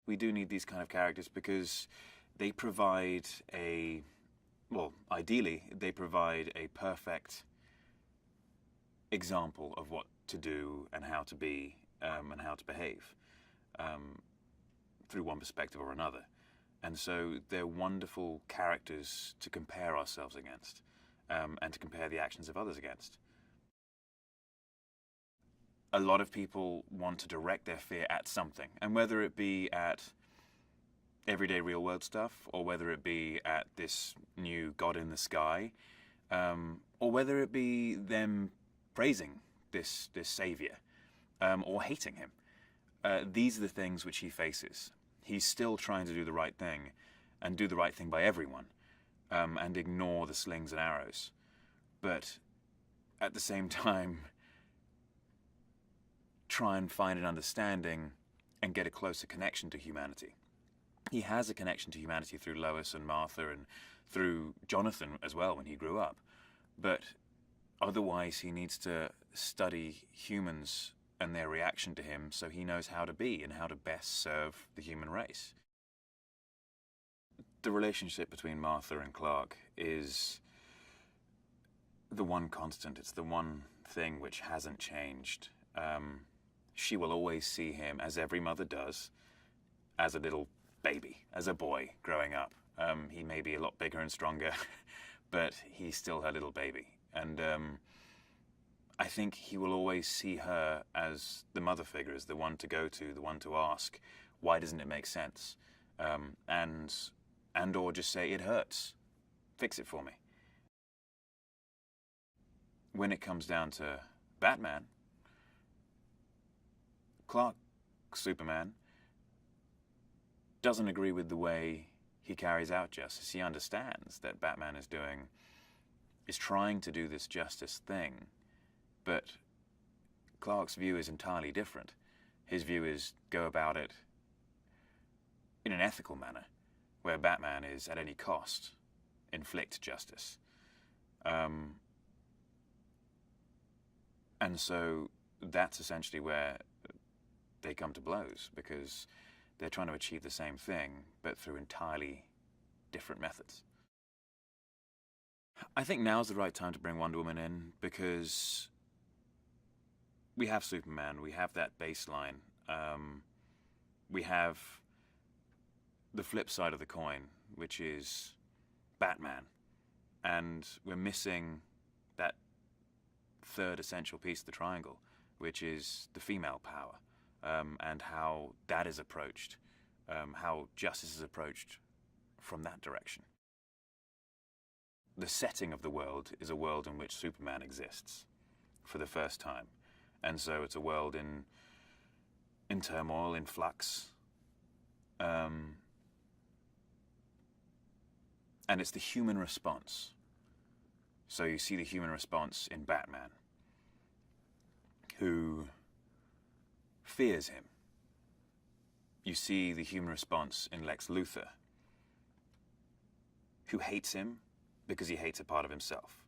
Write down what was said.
We do need these kind of characters because they provide well, ideally, they provide a perfect example of what to do and how to be and how to behave through one perspective or another. And so they're wonderful characters to compare ourselves against and to compare the actions of others against. A lot of people want to direct their fear at something, and whether it be at everyday real world stuff, or whether it be at this new God in the sky, or whether it be them praising this savior, or hating him. These are the things which he faces. He's still trying to do the right thing, and do the right thing by everyone, and ignore the slings and arrows. But at the same time, try and find an understanding and get a closer connection to humanity. He has a connection to humanity through Lois and Martha and through Jonathan as well when he grew up. But otherwise he needs to study humans and their reaction to him so he knows how to be and how to best serve the human race. The relationship between Martha and Clark is the one constant. It's the one thing which hasn't changed. She will always see him, as every mother does, as a little baby, as a boy growing up. He may be a lot bigger and stronger, but he's still her little baby. And I think he will always see her as the mother figure, as the one to go to, the one to ask, why doesn't it make sense? And or just say, it hurts, fix it for me. When it comes down to Batman, Clark, Superman, doesn't agree with the way he carries out justice. He understands that Batman is trying to do this justice thing, but Clark's view is entirely different. His view is go about it in an ethical manner, where Batman is at any cost inflict justice. And so that's essentially where they come to blows, because they're trying to achieve the same thing, but through entirely different methods. I think now's the right time to bring Wonder Woman in, because we have Superman, we have that baseline, we have the flip side of the coin, which is Batman, and we're missing that third essential piece of the triangle, which is the female power. And how that is approached, how justice is approached from that direction. The setting of the world is a world in which Superman exists for the first time. And so it's a world in turmoil, in flux. And it's the human response. So you see the human response in Batman, who fears him. You see the human response in Lex Luthor, who hates him because he hates a part of himself.